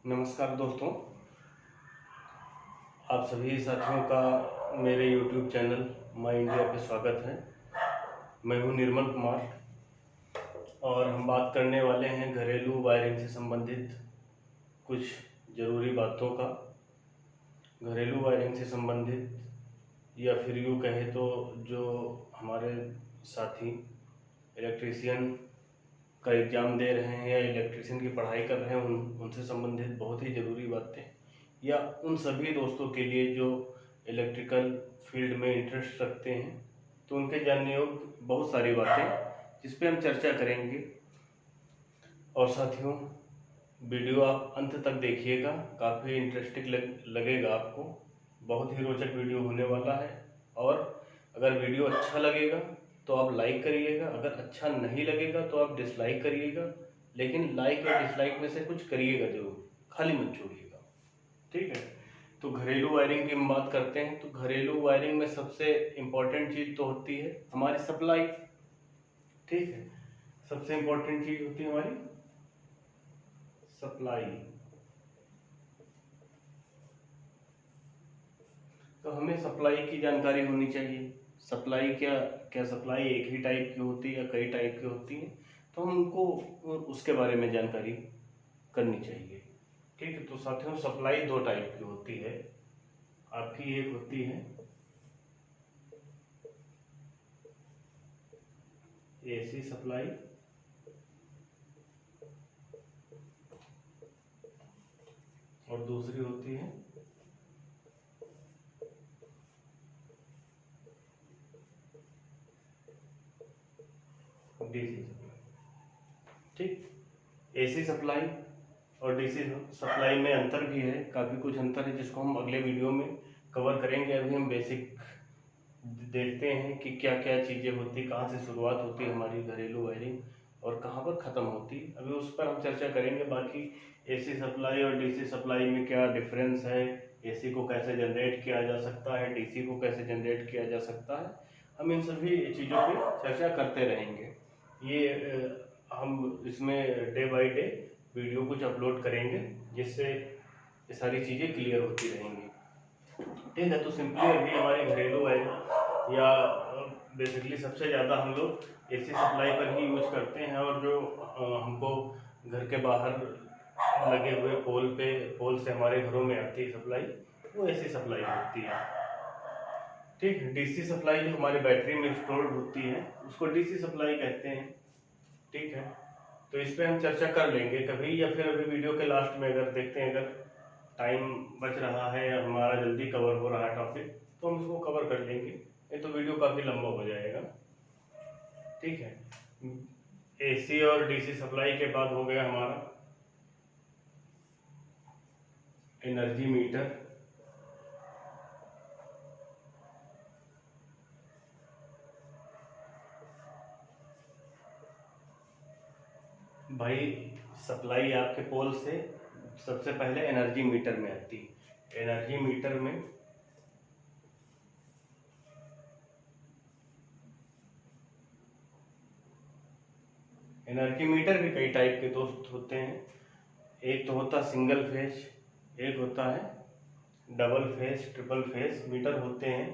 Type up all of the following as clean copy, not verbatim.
नमस्कार दोस्तों, आप सभी साथियों का मेरे YouTube चैनल माई इंडिया पे स्वागत है। मैं हूं निर्मल कुमार और हम बात करने वाले हैं घरेलू वायरिंग से संबंधित कुछ ज़रूरी बातों का। घरेलू वायरिंग से संबंधित या फिर यूँ कहें तो जो हमारे साथी इलेक्ट्रीशियन का एग्ज़ाम दे रहे हैं या इलेक्ट्रीशियन की पढ़ाई कर रहे हैं उनसे संबंधित बहुत ही ज़रूरी बातें, या उन सभी दोस्तों के लिए जो इलेक्ट्रिकल फील्ड में इंटरेस्ट रखते हैं, तो उनके जानने योग्य बहुत सारी बातें जिस पे हम चर्चा करेंगे। और साथियों, वीडियो आप अंत तक देखिएगा, काफ़ी इंटरेस्टिंग लगेगा आपको। बहुत ही रोचक वीडियो होने वाला है। और अगर वीडियो अच्छा लगेगा तो आप लाइक करिएगा, अगर अच्छा नहीं लगेगा तो आप डिसलाइक करिएगा, लेकिन लाइक और डिसलाइक में से कुछ करिएगा जरूर, खाली मत छोड़िएगा। ठीक है, तो घरेलू वायरिंग की हम बात करते हैं। तो घरेलू वायरिंग में सबसे इम्पोर्टेंट चीज़ तो होती है हमारी सप्लाई। ठीक है, सबसे इम्पोर्टेंट चीज़ होती है हमारी सप्लाई। तो हमें सप्लाई की जानकारी होनी चाहिए। सप्लाई क्या क्या सप्लाई एक ही टाइप की होती है या कई टाइप की होती है, तो हम उनको उसके बारे में जानकारी करनी चाहिए। ठीक है, तो साथियों, सप्लाई दो टाइप की होती है आपकी। एक होती है एसी सप्लाई और दूसरी होती है डीसी सप्लाई। ठीक, एसी सप्लाई और डीसी सप्लाई में अंतर भी है, काफ़ी कुछ अंतर है जिसको हम अगले वीडियो में कवर करेंगे। अभी हम बेसिक देखते हैं कि क्या क्या चीज़ें होती, कहाँ से शुरुआत होती है हमारी घरेलू वायरिंग और कहाँ पर ख़त्म होती। अभी उस पर हम चर्चा करेंगे। बाकी एसी सप्लाई और डीसी सप्लाई में क्या डिफरेंस है, एसी को कैसे जनरेट किया जा सकता है, डीसी को कैसे जनरेट किया जा सकता है, हम इन सभी चीज़ों की चर्चा करते रहेंगे। ये हम इसमें डे बाय डे वीडियो कुछ अपलोड करेंगे जिससे ये सारी चीज़ें क्लियर होती रहेंगी। ठीक है, तो सिंपली अभी हमारे घरेलू वायरिंग या बेसिकली सबसे ज़्यादा हम लोग एसी सप्लाई पर ही यूज करते हैं। और जो हमको घर के बाहर लगे हुए पोल से हमारे घरों में आती है सप्लाई, वो एसी सप्लाई होती है। ठीक है, डीसी सप्लाई जो हमारी बैटरी में स्टोर होती है उसको डीसी सप्लाई कहते हैं। ठीक है, तो इस पर हम चर्चा कर लेंगे कभी, या फिर अभी वीडियो के लास्ट में अगर देखते हैं, अगर टाइम बच रहा है या हमारा जल्दी कवर हो रहा है टॉपिक, तो हम इसको कवर कर लेंगे, नहीं तो वीडियो काफ़ी लंबा हो जाएगा। ठीक है, एसी और डीसी सप्लाई के बाद हो गया हमारा एनर्जी मीटर। भाई, सप्लाई आपके पोल से सबसे पहले एनर्जी मीटर में आती है। एनर्जी मीटर में एनर्जी मीटर भी कई टाइप के दोस्त होते हैं। एक तो होता सिंगल फेज, एक होता है double phase, triple phase meter होते हैं।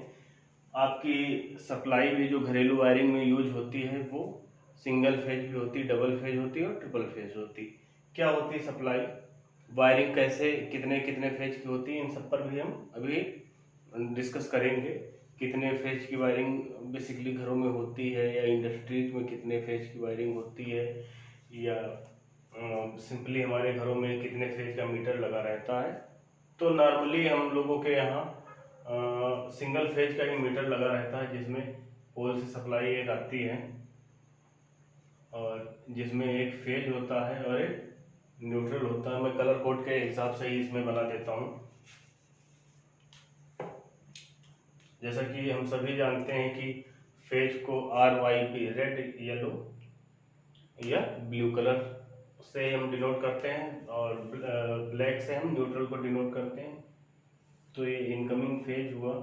आपकी सप्लाई भी जो घरेलू वायरिंग में यूज होती है वो सिंगल फेज भी होती है, डबल फेज होती है और ट्रिपल फेज होती है। क्या होती है सप्लाई, वायरिंग कैसे कितने कितने फेज की होती है, इन सब पर भी हम अभी डिस्कस करेंगे। कितने फेज की वायरिंग बेसिकली घरों में होती है, या इंडस्ट्रीज में कितने फेज की वायरिंग होती है, या सिंपली हमारे घरों में कितने फेज का मीटर लगा रहता है। तो नॉर्मली हम लोगों के यहाँ सिंगल फेज का ही मीटर लगा रहता है, जिसमें पोल से सप्लाई एक आती है और जिसमें एक फेज होता है और एक न्यूट्रल होता है। मैं कलर कोड के हिसाब से ही इसमें बना देता हूँ। जैसा कि हम सभी जानते हैं कि फेज को RYB, रेड, येलो या ब्लू कलर से हम डिनोट करते हैं, और ब्लैक से हम न्यूट्रल को डिनोट करते हैं। तो ये इनकमिंग फेज हुआ,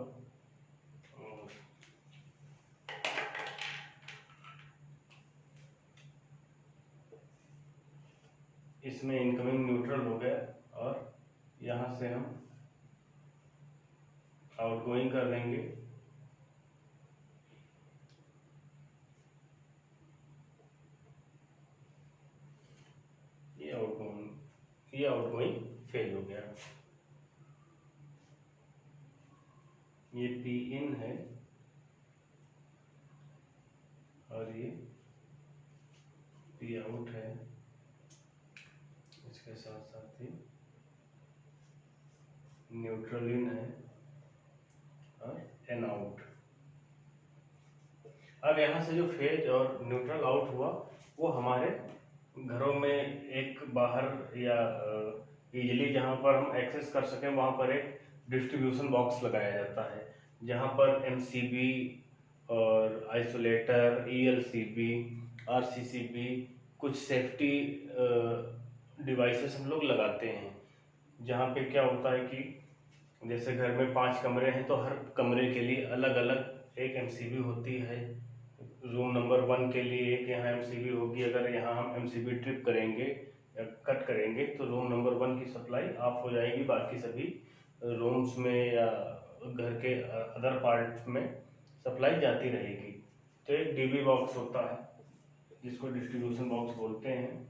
इसमें इनकमिंग न्यूट्रल हो गया और यहाँ से हम आउटगोइंग कर देंगे। ये आउटगोइंग फेल हो गया। ये पी इन है और ये पी आउट है, इसके साथ साथ ही न्यूट्रल इन है और एन आउट। अब यहाँ से जो फेज और न्यूट्रल आउट हुआ वो हमारे घरों में एक बाहर या इजीली जहाँ पर हम एक्सेस कर सकें वहाँ पर एक डिस्ट्रीब्यूशन बॉक्स लगाया जाता है, जहाँ पर एमसीबी और आइसोलेटर, ईएलसीबी, आरसीसीबी, कुछ सेफ्टी डिवाइसेस हम लोग लगाते हैं। जहाँ पे क्या होता है कि जैसे घर में 5 कमरे हैं तो हर कमरे के लिए अलग अलग एक एमसीबी होती है। रूम नंबर 1 के लिए एक यहाँ एमसीबी होगी। अगर यहाँ हम एमसीबी ट्रिप करेंगे या कट करेंगे तो रूम नंबर 1 की सप्लाई ऑफ हो जाएगी, बाकी सभी रूम्स में या घर के अदर पार्ट में सप्लाई जाती रहेगी। तो एक डीबी बॉक्स होता है जिसको डिस्ट्रीब्यूशन बॉक्स बोलते हैं।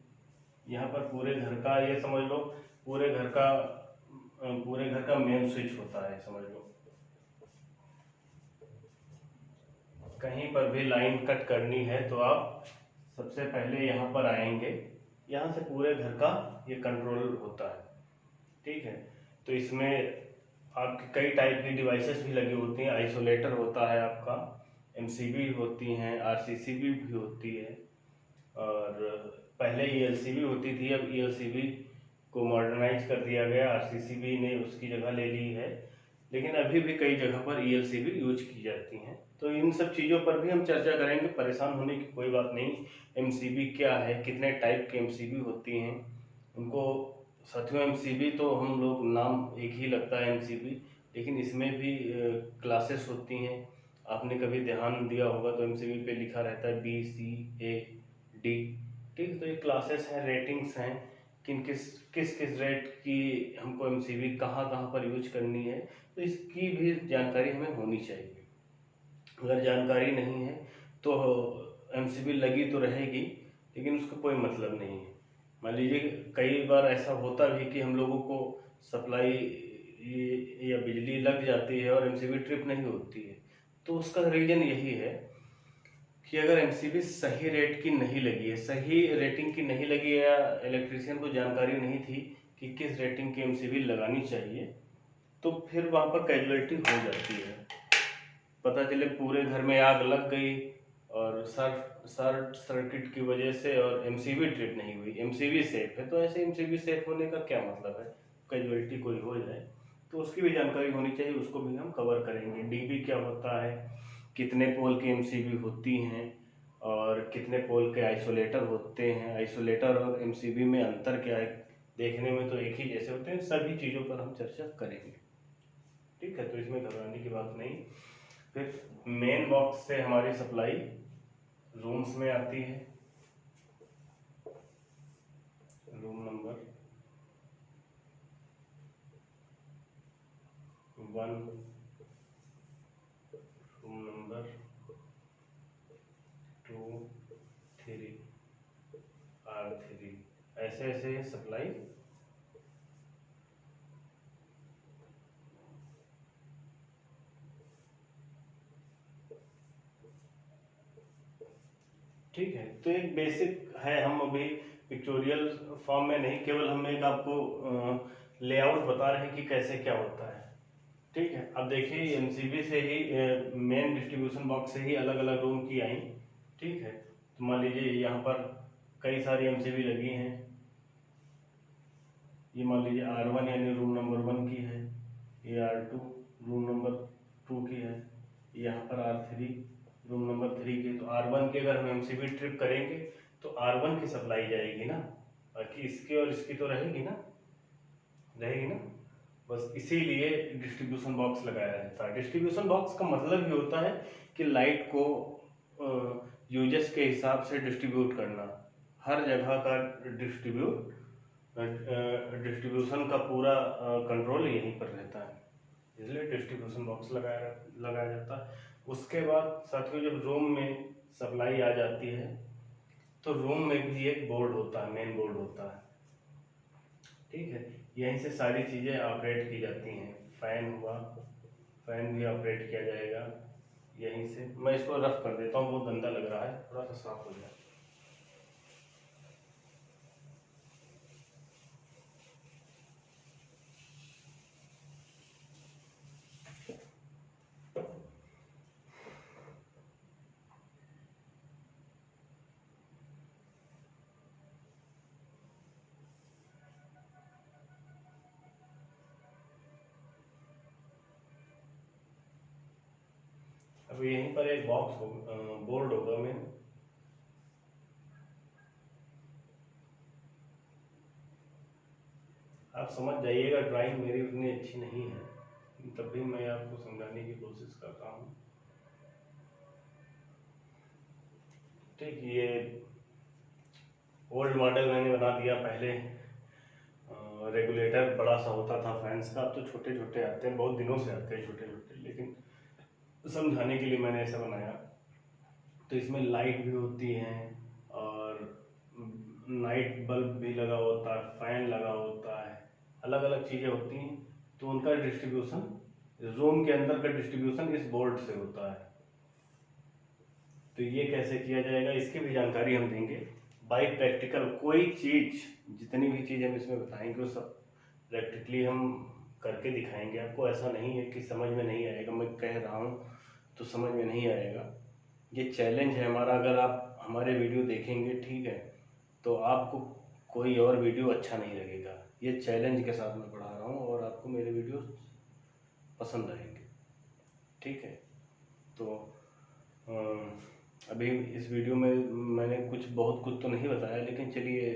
यहाँ पर पूरे घर का, ये समझ लो पूरे घर का मेन स्विच होता है, समझ लो। कहीं पर भी लाइन कट करनी है तो आप सबसे पहले यहाँ पर आएंगे, यहाँ से पूरे घर का ये कंट्रोल होता है, ठीक है। तो इसमें आपके कई टाइप की डिवाइसेस भी लगी होती हैं। आइसोलेटर होता है आपका, एमसीबी होती हैं, आरसीसीबी भी होती है, और पहले ईएलसीबी होती थी, अब ईएलसीबी को मॉडर्नाइज कर दिया गया, आरसीसीबी ने उसकी जगह ले ली है। लेकिन अभी भी कई जगह पर ईएलसीबी यूज की जाती हैं। तो इन सब चीज़ों पर भी हम चर्चा करेंगे, परेशान होने की कोई बात नहीं। एमसीबी क्या है, कितने टाइप के एमसीबी होती हैं उनको, साथियों एमसीबी तो हम लोग नाम एक ही लगता है एमसीबी, लेकिन इसमें भी क्लासेस होती हैं। आपने कभी ध्यान दिया होगा तो एमसीबी पे लिखा रहता है बी, सी, ए, डी, ठीक। तो ये क्लासेस हैं, रेटिंग्स हैं, किस किस रेट की हमको एमसीबी कहाँ कहाँ पर यूज करनी है, तो इसकी भी जानकारी हमें होनी चाहिए। अगर जानकारी नहीं है तो एमसीबी लगी तो रहेगी लेकिन उसका कोई मतलब नहीं है। मान लीजिए कई बार ऐसा होता भी कि हम लोगों को सप्लाई या बिजली लग जाती है और एमसीबी ट्रिप नहीं होती है, तो उसका रीज़न यही है कि अगर एमसीबी सही रेट की नहीं लगी है, सही रेटिंग की नहीं लगी है, या इलेक्ट्रीशियन को जानकारी नहीं थी कि किस रेटिंग की एमसीबी लगानी चाहिए, तो फिर वहाँ पर कैजुअलिटी हो जाती है। पता चले पूरे घर में आग लग गई और शॉर्ट सर्किट की वजह से और एमसीबी ट्रिप नहीं हुई, एमसीबी सेफ है। तो ऐसे एमसीबी सेफ होने का क्या मतलब है, कैजुअलिटी कोई हो जाए तो उसकी भी जानकारी होनी चाहिए, उसको भी हम कवर करेंगे। डीबी क्या होता है, कितने पोल की एमसीबी होती हैं और कितने पोल के आइसोलेटर होते हैं, आइसोलेटर और एमसीबी में अंतर क्या है, देखने में तो एक ही जैसे होते हैं। सभी चीज़ों पर हम चर्चा करेंगे, ठीक है। तो इसमें घबराने की बात नहीं। फिर मेन बॉक्स से हमारी सप्लाई रूम्स में आती है। Room number 1, room number 2, 3, R3, ऐसे ऐसे सप्लाई ठीक है। तो एक बेसिक है, हम अभी पिक्चोरियल फॉर्म में नहीं, केवल हम एक आपको लेआउट बता रहे हैं कि कैसे क्या होता है, ठीक है। अब देखिए एमसीबी से ही मेन डिस्ट्रीब्यूशन बॉक्स से ही अलग अलग रूम की आई, ठीक है। तो मान लीजिए यहाँ पर कई सारी एमसीबी लगी हैं, ये मान लीजिए R1 यानी रूम नंबर 1 की है, ये R2 रूम नंबर 2 की है, यहाँ पर R3 रूम नंबर 3 की। तो R1 की अगर हम एमसीबी ट्रिप करेंगे तो R1 की सप्लाई जाएगी ना, बाकी इसकी और इसकी तो रहेगी ना, रहेगी ना। बस इसीलिए डिस्ट्रीब्यूशन बॉक्स लगाया जाता है। डिस्ट्रीब्यूशन बॉक्स का मतलब ये होता है कि लाइट को यूजर्स के हिसाब से डिस्ट्रीब्यूट करना, हर जगह का डिस्ट्रीब्यूट डिस्ट्रीब्यूशन का पूरा कंट्रोल यहीं पर रहता है, इसलिए डिस्ट्रीब्यूशन बॉक्स लगाया जाता है। उसके बाद साथियों जब रूम में सप्लाई आ जाती है तो रूम में भी एक बोर्ड होता है, मेन बोर्ड होता है, ठीक है। यहीं से सारी चीज़ें ऑपरेट की जाती हैं। फैन हुआ, फैन भी ऑपरेट किया जाएगा यहीं से। मैं इसको रफ कर देता हूँ, बहुत गंदा लग रहा है, थोड़ा सा साफ हो जाए। अब यहीं पर एक बॉक्स हो, बोर्ड होगा में, आप समझ जाइएगा। ड्राइंग मेरी उतनी अच्छी नहीं है, तब भी मैं आपको समझाने की कोशिश करता हूँ, ठीक। ये ओल्ड मॉडल मैंने बना दिया। पहले रेगुलेटर बड़ा सा होता था फैंस का, अब तो छोटे छोटे आते हैं, बहुत दिनों से आते हैं छोटे छोटे, लेकिन समझाने के लिए मैंने ऐसा बनाया। तो इसमें लाइट भी होती है और नाइट बल्ब भी लगा होता है, फैन लगा होता है, अलग अलग चीज़ें होती हैं। तो उनका डिस्ट्रीब्यूशन रूम के अंदर का डिस्ट्रीब्यूशन इस बोर्ड से होता है। तो ये कैसे किया जाएगा इसकी भी जानकारी हम देंगे बाई प्रैक्टिकल। कोई चीज़, जितनी भी चीज़ हम इसमें बताएंगे वो सब प्रैक्टिकली हम करके दिखाएंगे आपको। ऐसा नहीं है कि समझ में नहीं आएगा, मैं कह रहा हूँ तो समझ में नहीं आएगा। ये चैलेंज है हमारा। अगर आप हमारे वीडियो देखेंगे, ठीक है, तो आपको कोई और वीडियो अच्छा नहीं लगेगा। ये चैलेंज के साथ मैं पढ़ा रहा हूँ और आपको मेरे वीडियो पसंद आएंगे, ठीक है। तो अभी इस वीडियो में मैंने बहुत कुछ तो नहीं बताया, लेकिन चलिए,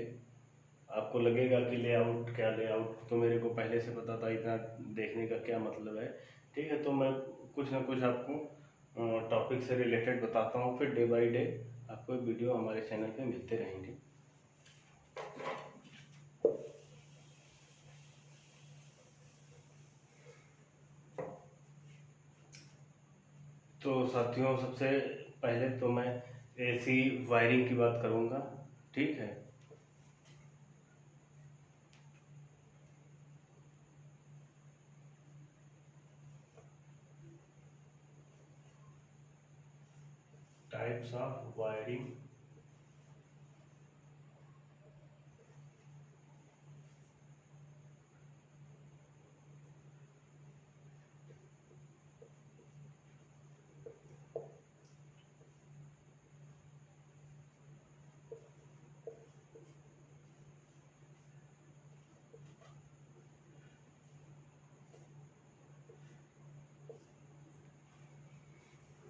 आपको लगेगा कि लेआउट क्या, लेआउट तो मेरे को पहले से पता था, इतना देखने का क्या मतलब है, ठीक है। तो मैं कुछ ना कुछ आपको टॉपिक से रिलेटेड बताता हूँ, फिर डे बाय डे आपको वीडियो हमारे चैनल पे मिलते रहेंगे। तो साथियों सबसे पहले तो मैं एसी वायरिंग की बात करूँगा, ठीक है। Types of wiring.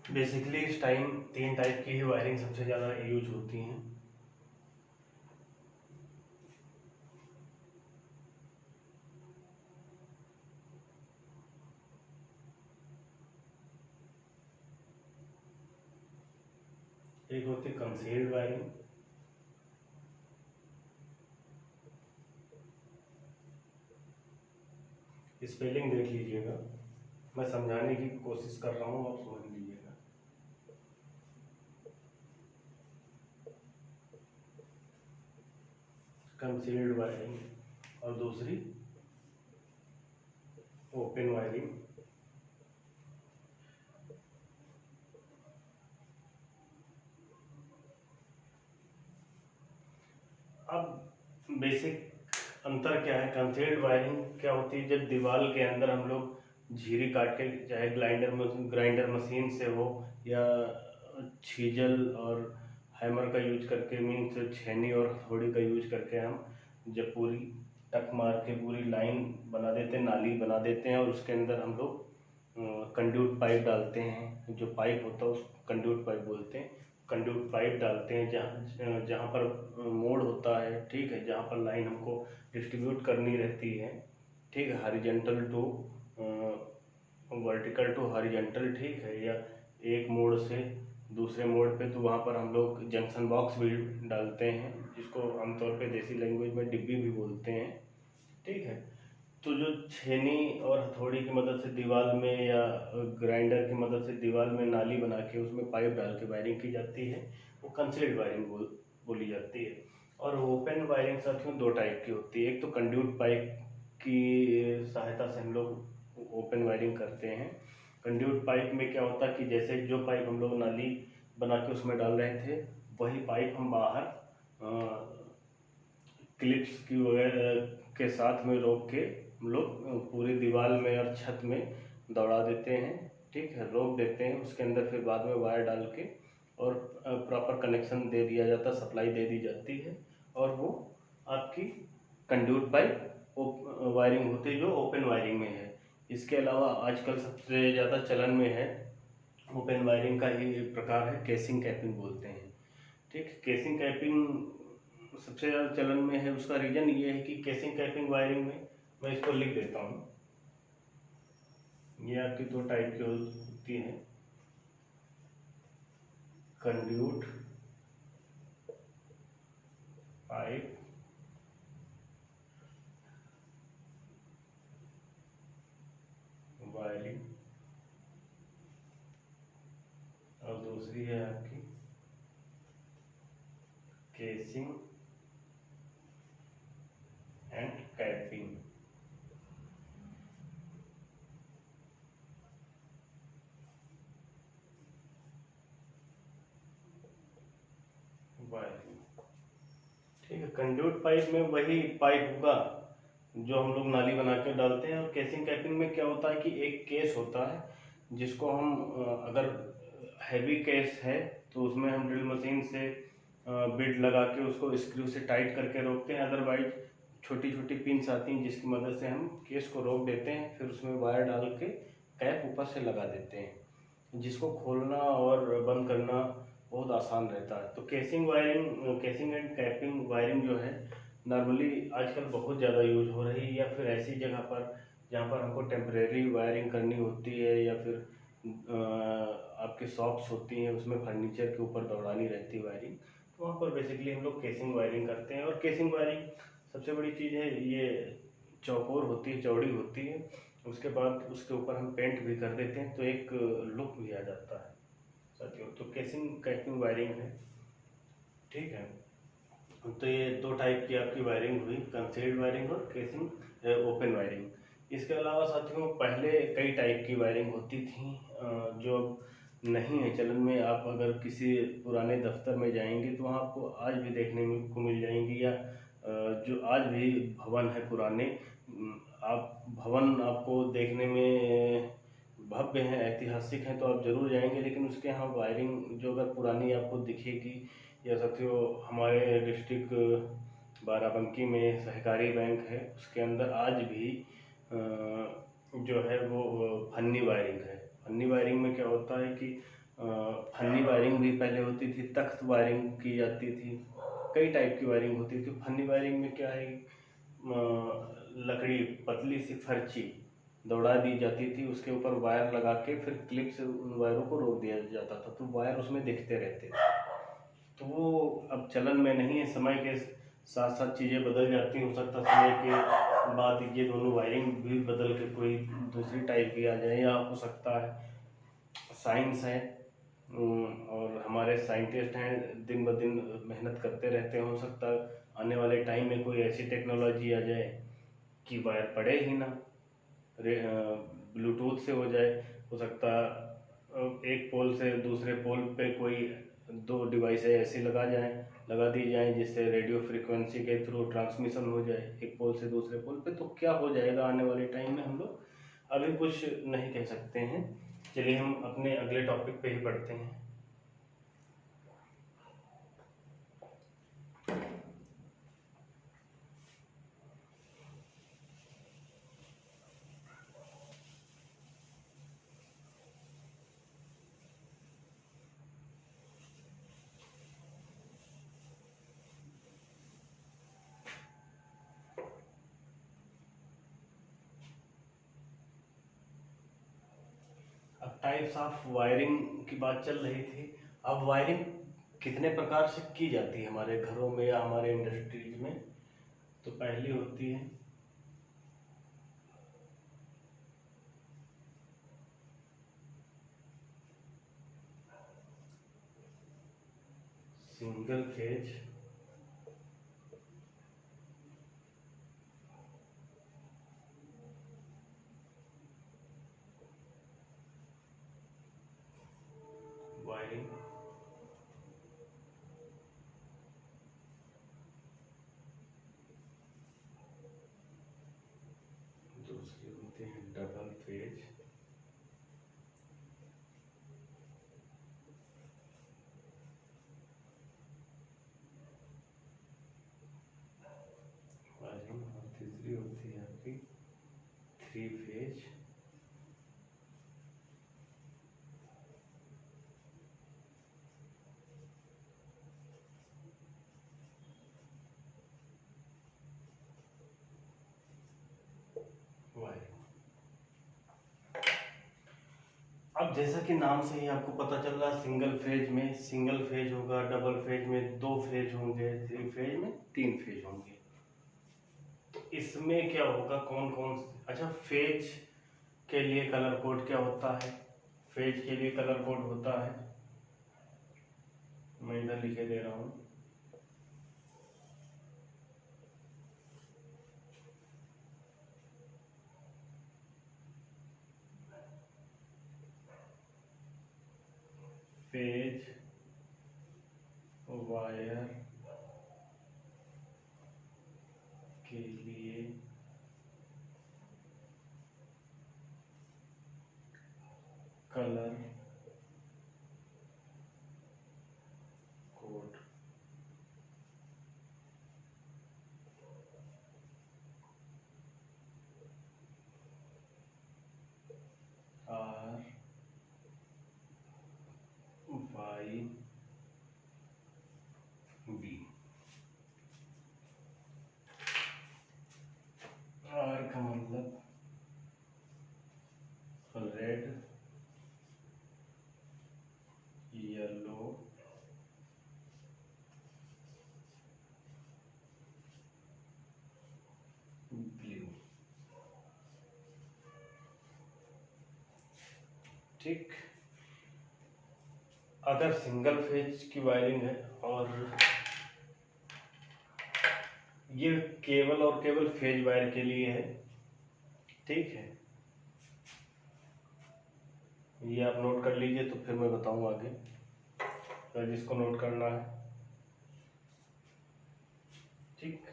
बेसिकली इस टाइम 3 टाइप की ही वायरिंग सबसे ज़्यादा यूज होती हैं। एक होती है कंसील्ड वायरिंग, स्पेलिंग देख लीजिएगा, मैं समझाने की कोशिश कर रहा हूँ, आप समझ लीजिएगा। कंसील्ड वायरिंग और दूसरी ओपन वायरिंग। अब बेसिक अंतर क्या है? कंसील्ड वायरिंग क्या होती है? जब दीवार के अंदर हम लोग झिरी काट के, चाहे ग्राइंडर मशीन से हो या छीजल और हैमर का यूज करके, मीन्स छेनी और हथौड़ी का यूज करके, हम जब पूरी टक मार के पूरी लाइन बना देते हैं, नाली बना देते हैं, और उसके अंदर हम लोग कंड्यूट पाइप डालते हैं। जो पाइप होता है उसको कंड्यूट पाइप बोलते हैं। कंड्यूट पाइप डालते हैं जहाँ जहाँ पर मोड़ होता है, ठीक है, जहाँ पर लाइन हमको डिस्ट्रीब्यूट करनी रहती है, ठीक है, horizontal to vertical to horizontal, ठीक है, या एक मोड़ से दूसरे मोड पे, तो वहाँ पर हम लोग जंक्शन बॉक्स भी डालते हैं, जिसको आमतौर पे देसी लैंग्वेज में डिब्बी भी बोलते हैं। ठीक है। तो जो छेनी और हथौड़ी की मदद से दीवार में या ग्राइंडर की मदद से दीवार में नाली बना के उसमें पाइप डाल के वायरिंग की जाती है, वो कंसील्ड वायरिंग बोली जाती है। और ओपन वायरिंग साथियों दो टाइप की होती है। एक तो कंड्यूट पाइप की सहायता से हम लोग ओपन वायरिंग करते हैं। कंड्यूट पाइप में क्या होता है कि जैसे जो पाइप हम लोग नाली बना के उसमें डाल रहे थे, वही पाइप हम बाहर क्लिप्स की वगैरह के साथ में रोक के हम लोग पूरी दीवार में और छत में दौड़ा देते हैं। ठीक है, रोक देते हैं, उसके अंदर फिर बाद में वायर डाल के और प्रॉपर कनेक्शन दे दिया जाता, सप्लाई दे दी जाती है, और वो आपकी कंड्यूट पाइप वायरिंग होती है जो ओपन वायरिंग में है। इसके अलावा आजकल सबसे ज़्यादा चलन में है ओपन वायरिंग का ही प्रकार है केसिंग कैपिंग बोलते हैं। ठीक, केसिंग कैपिंग सबसे ज़्यादा चलन में है। उसका रीज़न ये है कि केसिंग कैपिंग वायरिंग में, मैं इसको लिख देता हूँ, ये आपकी दो टाइप की होती है, कंड्यूट पाइप वायरिंग, और दूसरी है आपकी केसिंग एंड कैपिंग वायरिंग। ठीक है, कंड्यूट पाइप में वही पाइप होगा जो हम लोग नाली बना के डालते हैं। और केसिंग कैपिंग में क्या होता है कि एक केस होता है जिसको हम अगर हैवी केस है तो उसमें हम ड्रिल मशीन से बिट लगा के उसको स्क्रू से टाइट करके रोकते हैं। अदरवाइज छोटी छोटी पिन्स आती हैं जिसकी मदद से हम केस को रोक देते हैं, फिर उसमें वायर डाल के कैप ऊपर से लगा देते हैं, जिसको खोलना और बंद करना बहुत आसान रहता है। तो casing wiring, casing and capping wiring जो है नॉर्मली आजकल बहुत ज़्यादा यूज हो रही है, या फिर ऐसी जगह पर जहाँ पर हमको टेम्परेरी वायरिंग करनी होती है, या फिर आपके शॉप्स होती हैं उसमें फर्नीचर के ऊपर दौड़ानी रहती है वायरिंग, तो वहाँ पर बेसिकली हम लोग केसिंग वायरिंग करते हैं। और केसिंग वायरिंग सबसे बड़ी चीज़ है, ये चौकोर होती है, चौड़ी होती है, उसके बाद उसके ऊपर हम पेंट भी कर देते हैं तो एक लुक भी आ जाता है साथियों। तो केसिंग कैपिंग वायरिंग है। ठीक है, तो ये दो टाइप की आपकी वायरिंग हुई, कंसील्ड वायरिंग और केसिंग ओपन वायरिंग। इसके अलावा साथियों पहले कई टाइप की वायरिंग होती थी जो नहीं है चलन में। आप अगर किसी पुराने दफ्तर में जाएंगे तो वहाँ आपको आज भी देखने को मिल जाएंगी, या जो आज भी भवन है पुराने, आप भवन आपको देखने में भव्य हैं, ऐतिहासिक हैं, तो आप जरूर जाएंगे, लेकिन उसके यहाँ वायरिंग जो अगर पुरानी आपको दिखेगी, या साथियों हमारे डिस्ट्रिक्ट बाराबंकी में सहकारी बैंक है, उसके अंदर आज भी जो है वो फन्नी वायरिंग है। फन्नी वायरिंग में क्या होता है कि फन्नी वायरिंग भी पहले होती थी, तख्त वायरिंग की जाती थी, कई टाइप की वायरिंग होती थी। फन्नी वायरिंग में क्या है, लकड़ी पतली सी फर्ची दौड़ा दी जाती थी, उसके ऊपर वायर लगा के फिर क्लिप से उन वायरों को रोक दिया जाता था, तो वायर उसमें दिखते रहते थे। तो वो अब चलन में नहीं है, समय के साथ साथ चीज़ें बदल जाती, हो सकता समय के बाद ये दोनों वायरिंग भी बदल के कोई दूसरी टाइप की आ जाए, या हो सकता है साइंस है और हमारे साइंटिस्ट हैं दिन ब दिन मेहनत करते रहते हैं, हो सकता है आने वाले टाइम में कोई ऐसी टेक्नोलॉजी आ जाए कि वायर पड़े ही ना, ब्लूटूथ से हो जाए। हो सकता एक पोल से दूसरे पोल पे कोई दो डिवाइस ऐसी लगा दी जाए जिससे रेडियो फ्रिक्वेंसी के थ्रू ट्रांसमिशन हो जाए एक पोल से दूसरे पोल पे। तो क्या हो जाएगा आने वाले टाइम में हम लोग अभी कुछ नहीं कह सकते हैं। चलिए हम अपने अगले टॉपिक पे ही बढ़ते हैं। अब टाइप्स ऑफ वायरिंग की बात चल रही थी, अब वायरिंग कितने प्रकार से की जाती है हमारे घरों में या हमारे इंडस्ट्रीज में? तो पहली होती है सिंगल फेज वायरिंग, दूसरी होती है डबल फेज वायरिंग, और तीसरी होती है आपकी थ्री फेज वायरिंग। अब जैसा कि नाम से ही आपको पता चल रहा है, सिंगल फेज में सिंगल फेज होगा, डबल फेज में दो फेज होंगे, थ्री फेज में तीन फेज होंगे। तो इसमें क्या होगा, कौन कौन, अच्छा फेज के लिए कलर कोड क्या होता है? फेज के लिए कलर कोड होता है, मैं इधर लिखे दे रहा हूँ, फेज वायर के लिए colour code R Y B. R का मतलब रेड, येलो, ब्लू। ठीक, अगर सिंगल फेज की वायरिंग है और ये केवल और केवल फेज वायर के लिए है, ठीक है, ये आप नोट कर लीजिए, तो फिर मैं बताऊंगा आगे, तो जिसको नोट करना है। ठीक,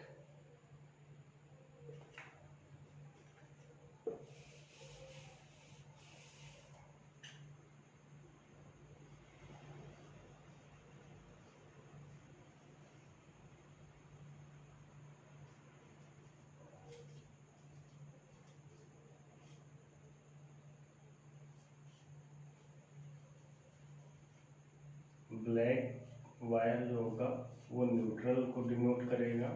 ब्लैक वायर जो होगा वो न्यूट्रल को डिनोट करेगा,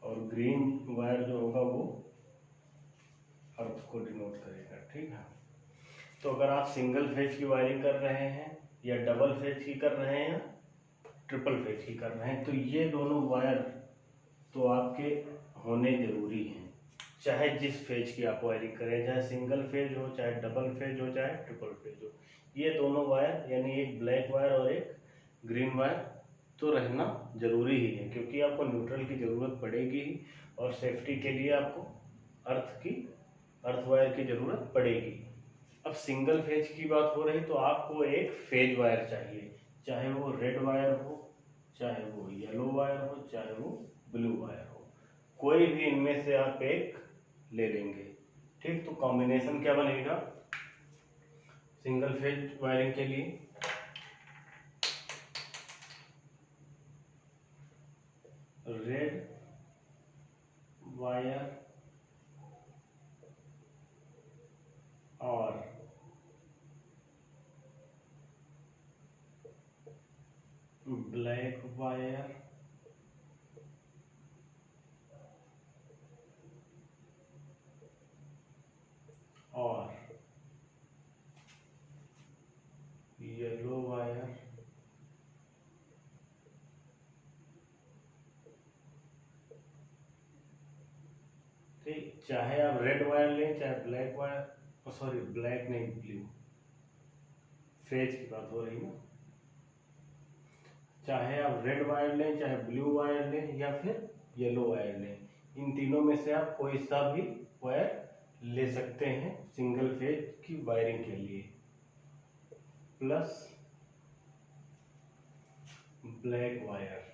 और ग्रीन वायर जो होगा वो अर्थ को डिनोट करेगा। ठीक है, तो अगर आप सिंगल फेज की वायरिंग कर रहे हैं या डबल फेज की कर रहे हैं, ट्रिपल फेज की कर रहे हैं, तो ये दोनों वायर तो आपके होने जरूरी हैं, चाहे जिस फेज की आप वायरिंग करें, चाहे सिंगल फेज हो, चाहे डबल फेज हो, चाहे ट्रिपल फेज हो, ये दोनों वायर यानी एक ब्लैक वायर और एक ग्रीन वायर तो रहना जरूरी ही है, क्योंकि आपको न्यूट्रल की जरूरत पड़ेगी ही, और सेफ्टी के लिए आपको अर्थ वायर की जरूरत पड़ेगी। अब सिंगल फेज की बात हो रही, तो आपको एक फेज वायर चाहिए, चाहे वो रेड वायर हो, चाहे वो येलो वायर हो, चाहे वो ब्लू वायर हो, कोई भी इनमें से आप एक ले लेंगे। ठीक, तो कॉम्बिनेशन क्या बनेगा सिंगल फेज वायरिंग के लिए? रेड वायर और ब्लैक वायर और ठीक, चाहे आप रेड वायर लें चाहे ब्लैक वायर, सॉरी ब्लैक नहीं ब्लू, फेज की बात हो रही है ना, चाहे आप रेड वायर लें चाहे ब्लू वायर लें या फिर येलो वायर लें, इन तीनों में से आप कोई सा भी वायर ले सकते हैं सिंगल फेज की वायरिंग के लिए। Plus black wire,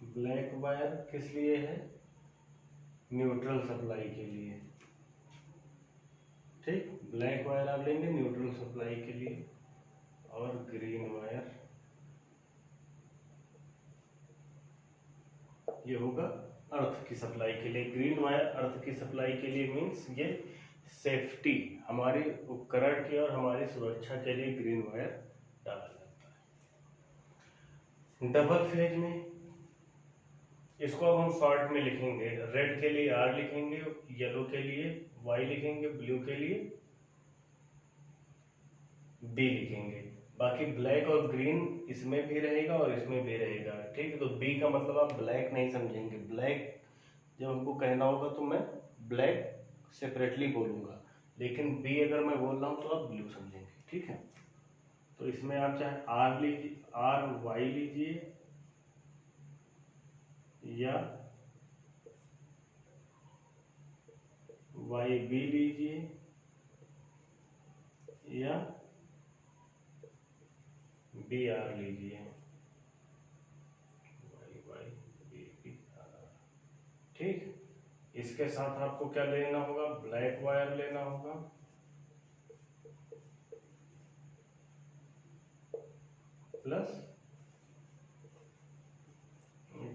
black wire किस लिए है? न्यूट्रल सप्लाई के लिए। ठीक, ब्लैक वायर आप लेंगे न्यूट्रल सप्लाई के लिए। और ग्रीन वायर ये होगा अर्थ की सप्लाई के लिए। ग्रीन वायर अर्थ की सप्लाई के लिए मीन्स ये सेफ्टी, हमारे उपकरण की और हमारी सुरक्षा के लिए ग्रीन वायर डाला जाता है। डबल फेज में इसको अब हम शॉर्ट में लिखेंगे, रेड के लिए आर लिखेंगे, येलो के लिए वाई लिखेंगे, ब्लू के लिए बी लिखेंगे। बाकी ब्लैक और ग्रीन इसमें भी रहेगा और इसमें भी रहेगा। ठीक है, तो बी का मतलब आप ब्लैक नहीं समझेंगे, ब्लैक जब हमको कहना होगा तो मैं ब्लैक सेपरेटली बोलूंगा, लेकिन बी अगर मैं बोल रहा हूँ तो आप ब्लू समझेंगे। ठीक है, तो इसमें आप चाहे आर लीजिए, आर वाई लीजिए या वाई बी लीजिए या बी आर लीजिए, Y Y B B R. ठीक, इसके साथ आपको क्या लेना होगा? ब्लैक वायर लेना होगा प्लस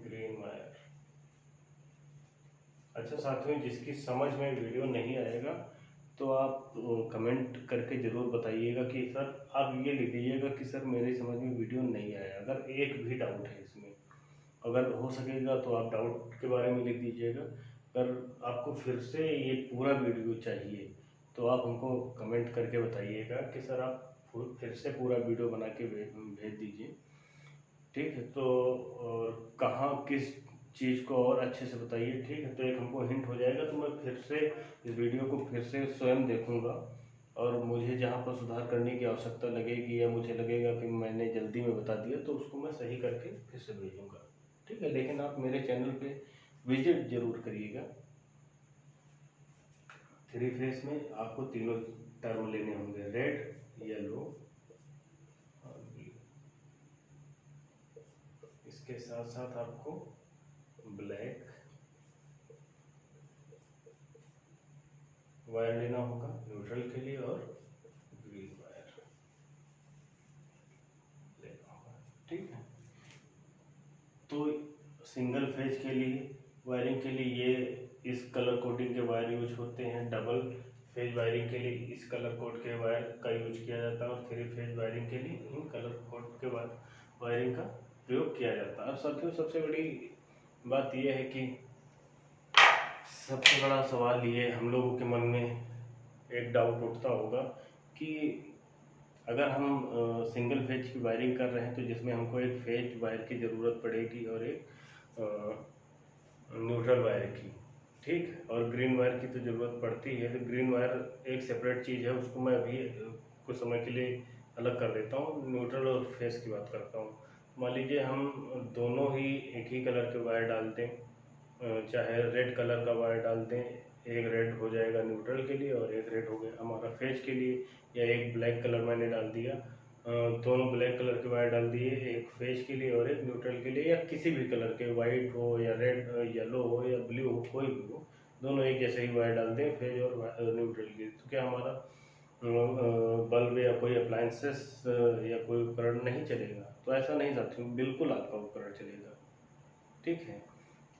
ग्रीन वायर। अच्छा साथियों, जिसकी समझ में वीडियो नहीं आएगा तो आप कमेंट करके ज़रूर बताइएगा कि सर, आप ये लिख दीजिएगा कि सर मेरी समझ में वीडियो नहीं आया। अगर एक भी डाउट है इसमें, अगर हो सकेगा तो आप डाउट के बारे में लिख दीजिएगा। अगर आपको फिर से ये पूरा वीडियो चाहिए तो आप हमको कमेंट करके बताइएगा कि सर आप फिर से पूरा वीडियो बना के भेज दीजिए। ठीक है, तो कहाँ किस चीज़ को और अच्छे से बताइए। ठीक है, तो एक हमको हिंट हो जाएगा, तो मैं फिर से इस वीडियो को फिर से स्वयं देखूंगा और मुझे जहाँ पर सुधार करने की आवश्यकता लगेगी या मुझे लगेगा कि मैंने जल्दी में बता दिया तो उसको मैं सही करके फिर से भेजूंगा। ठीक है, लेकिन आप मेरे चैनल पे विजिट जरूर करिएगा। थ्री फेस में आपको तीनों टर्म लेने होंगे, रेड, येलो और ब्लू। इसके साथ साथ आपको ब्लैक वायर लेना होगा न्यूट्रल के लिए और ग्रीन वायर लेना होगा। ठीक है, तो सिंगल फेज के लिए वायरिंग के लिए ये इस कलर कोडिंग के वायर यूज होते हैं। डबल फेज वायरिंग के लिए इस कलर कोड के वायर का यूज किया जाता है और थ्री फेज वायरिंग के लिए इन कलर कोड के वायरिंग का प्रयोग किया जाता है। अब साथियों, सबसे बड़ी बात यह है कि सबसे बड़ा सवाल ये हम लोगों के मन में एक डाउट उठता होगा कि अगर हम सिंगल फेज की वायरिंग कर रहे हैं तो जिसमें हमको एक फेज वायर की ज़रूरत पड़ेगी और एक न्यूट्रल वायर की। ठीक, और ग्रीन वायर की तो ज़रूरत पड़ती है। तो ग्रीन वायर एक सेपरेट चीज़ है, उसको मैं अभी कुछ समय के लिए अलग कर देता हूँ। न्यूट्रल और फेज की बात करता हूँ। मान लीजिए हम दोनों ही एक ही कलर के वायर डाल दें, चाहे रेड कलर का वायर डाल दें, एक रेड हो जाएगा न्यूट्रल के लिए और एक रेड हो गया हमारा फेज के लिए, या एक ब्लैक कलर मैंने डाल दिया, दोनों ब्लैक कलर के वायर डाल दिए, एक फेज के लिए और एक न्यूट्रल के लिए, या किसी भी कलर के, वाइट हो या रेड, येलो हो या ब्लू हो, कोई भी हो, दोनों एक जैसे ही वायर डाल दें फेज और न्यूट्रल के लिए, तो क्या हमारा बल्ब या कोई अप्लायंसेस या कोई उपकरण नहीं चलेगा? तो ऐसा नहीं साथियों, बिल्कुल आपका उपकरण चलेगा। ठीक है,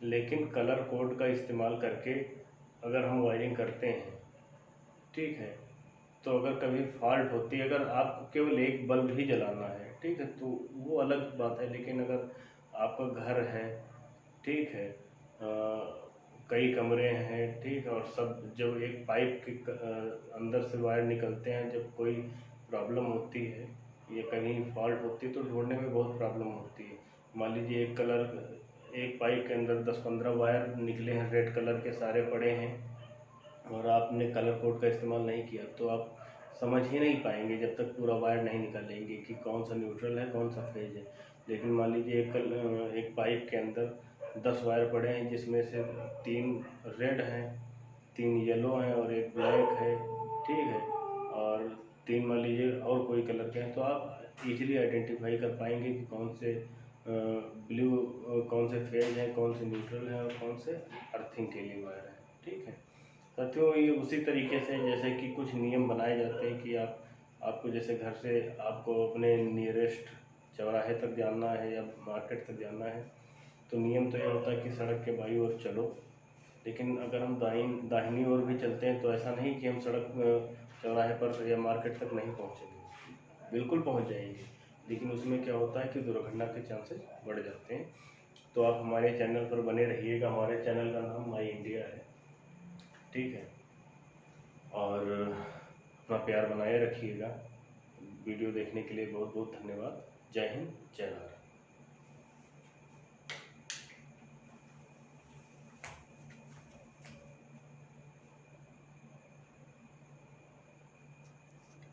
लेकिन कलर कोड का इस्तेमाल करके अगर हम वायरिंग करते हैं, ठीक है, तो अगर कभी फॉल्ट होती है, अगर आपको केवल एक बल्ब ही जलाना है, ठीक है, तो वो अलग बात है। लेकिन अगर आपका घर है, ठीक है, कई कमरे हैं, ठीक है, और सब जब एक पाइप के अंदर से वायर निकलते हैं, जब कोई प्रॉब्लम होती है या कहीं फॉल्ट होती है तो ढूंढने में बहुत प्रॉब्लम होती है। मान लीजिए एक पाइप के अंदर 10-15 वायर निकले हैं, रेड कलर के सारे पड़े हैं, और आपने कलर कोड का इस्तेमाल नहीं किया तो आप समझ ही नहीं पाएंगे जब तक पूरा वायर नहीं निकालेंगे कि कौन सा न्यूट्रल है कौन सा फेज है। लेकिन मान लीजिए एक पाइप के अंदर 10 वायर पड़े हैं, जिसमें से 3 रेड हैं, 3 येलो हैं और एक ब्लैक है, ठीक है, और 3 मान लीजिए और कोई कलर के हैं, तो आप इजीली आइडेंटिफाई कर पाएंगे कि कौन से ब्लू कौन से फेज हैं, कौन से न्यूट्रल हैं और कौन से अर्थिंग के लिए वायर है। ठीक है साथियों, ये उसी तरीके से जैसे कि कुछ नियम बनाए जाते हैं कि आपको जैसे घर से आपको अपने नियरेस्ट चौराहे तक जाना है या मार्केट तक जाना है, तो नियम तो ये होता है कि सड़क के बाईं ओर चलो। लेकिन अगर हम दाहिनी ओर भी चलते हैं तो ऐसा नहीं कि हम सड़क चौराहे पर या मार्केट तक नहीं पहुंचेंगे, बिल्कुल पहुंच जाएंगे, लेकिन उसमें क्या होता है कि दुर्घटना के चांसेस बढ़ जाते हैं। तो आप हमारे चैनल पर बने रहिएगा। हमारे चैनल का नाम माई इंडिया है, ठीक है, और अपना प्यार बनाए रखिएगा। वीडियो देखने के लिए बहुत बहुत धन्यवाद। जय हिंद, जय भारत।